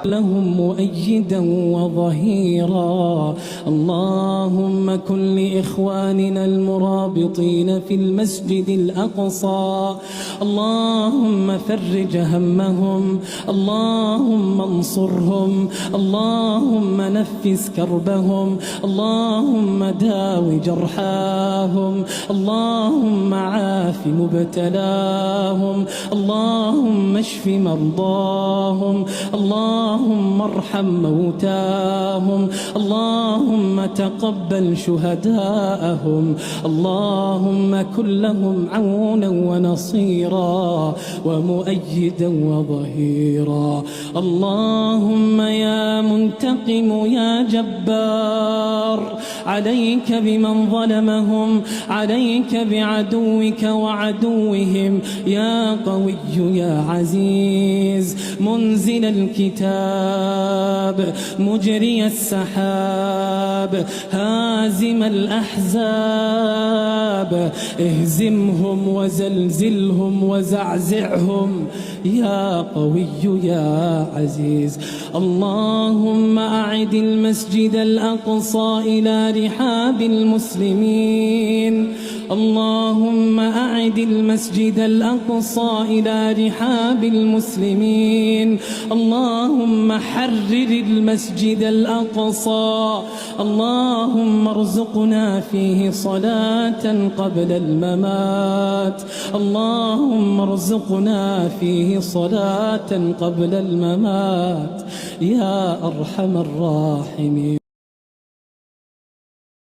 لهم مؤيدا وظهيرا. اللهم كن لإخواننا المرابطين في المسجد الأقصى، اللهم فرج همهم، اللهم انصرهم، اللهم نفس كربهم، اللهم داو جرحاهم، اللهم عاف مبتلاهم، اللهم اشف مرضاهم، اللهم ارحم موتاهم، اللهم تقبل شهداءهم، اللهم كن لهم عونا ونصيرا ومؤيدا وظهيرا. اللهم يا منتقم يا جبار، عليك بمن ظلمهم، عليك بعدوك وعدوهم، يا قوي يا عزيز، منزل الكتاب، مجري السحاب، هازم الأحزاب، اهزمهم وزلزلهم وزعزعهم يا قوي يا عزيز. اللهم أعد المسجد الأقصى إلى رحاب المسلمين، اللهم أعد المسجد الأقصى إلى رحاب المسلمين، اللهم حرر المسجد الأقصى، اللهم ارزقنا فيه صلاة قبل الممات، اللهم ارزقنا فيه صلاة قبل الممات يا أرحم الراحمين.